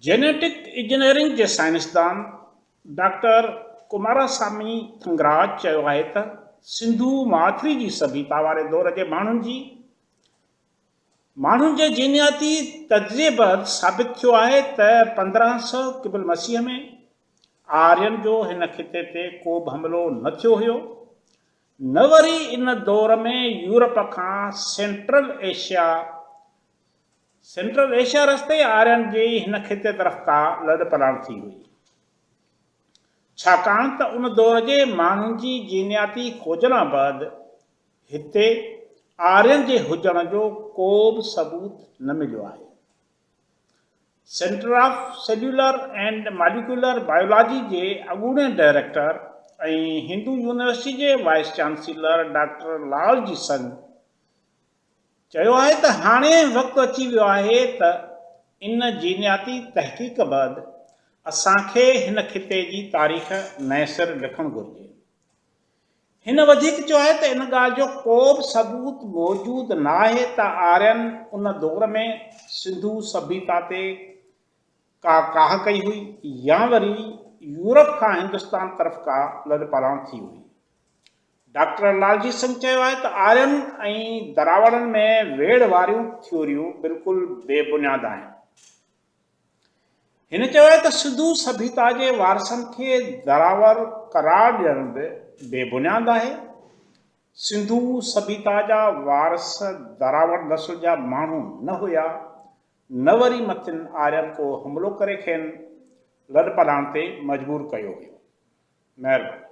Genetic engineering के साइंसदान doctor कुमारासामी Thangaraj चयो आहे त सिंधु महाथरी जी सभ्यता वारे दौर के माण्हुनि जे जीनियाती तजरिबत साबित थियो आहे त 1500 क़िबल मसीह में आर्यन जो हिन खिते ते को बि हमलो न थियो हुयो, न वरी इन दौर में यूरोप खां सेंट्रल एशिया रस्ते आर्यन जी हिन खिते तरफ़ का लॾ पलाण थी हुई, छाकाणि त उन दौर जे माण्हुनि जी जीनियाती खोजना बैदि हिते आर्यन जे हुजण जो को बि सबूत न मिलियो आहे। Centre of cellular and molecular biology के अॻूणे डायरेक्टर ऐं हिंदू यूनिवर्सिटी के वाइस चांसलर डॉक्टर लालजी संघ चयो आहे त हाणे वक़्तु अची वियो आहे त इन जीनियाती तहक़ीक़ बैदि असांखे हिन खिते जी तारीख़ नए सिर लिखणु घुरिजे। हिन वधीक चयो आहे त इन ॻाल्हि जो को बि सबूत मौजूद न आहे त आर्यन उन दौर में सिंधु सभ्यता ते का काह कई हुई या वरी यूरोप खां हिंदुस्तान तरफ़ का लॾ पलाण थी हुई। डॉक्टर लालजी सिंह चयो आहे त आर्यन ऐं दरावड़नि में वेड़ वारियूं थ्योरियूं बिल्कुलु बेबुनियाद आहिनि। हिन चयो आहे त सिंधु सभ्यता जे वारसनि खे दरावर करार ॾियण बि बेबुनियाद आहे। सिंधु सभ्यता जा वारस दरावड़ नस्ल जा माण्हू न हुया, न वरी मथिन आर्यन को हमलो करे खेनि लॾ पलाण ते मजबूर कयो हुयो। महिरबानी।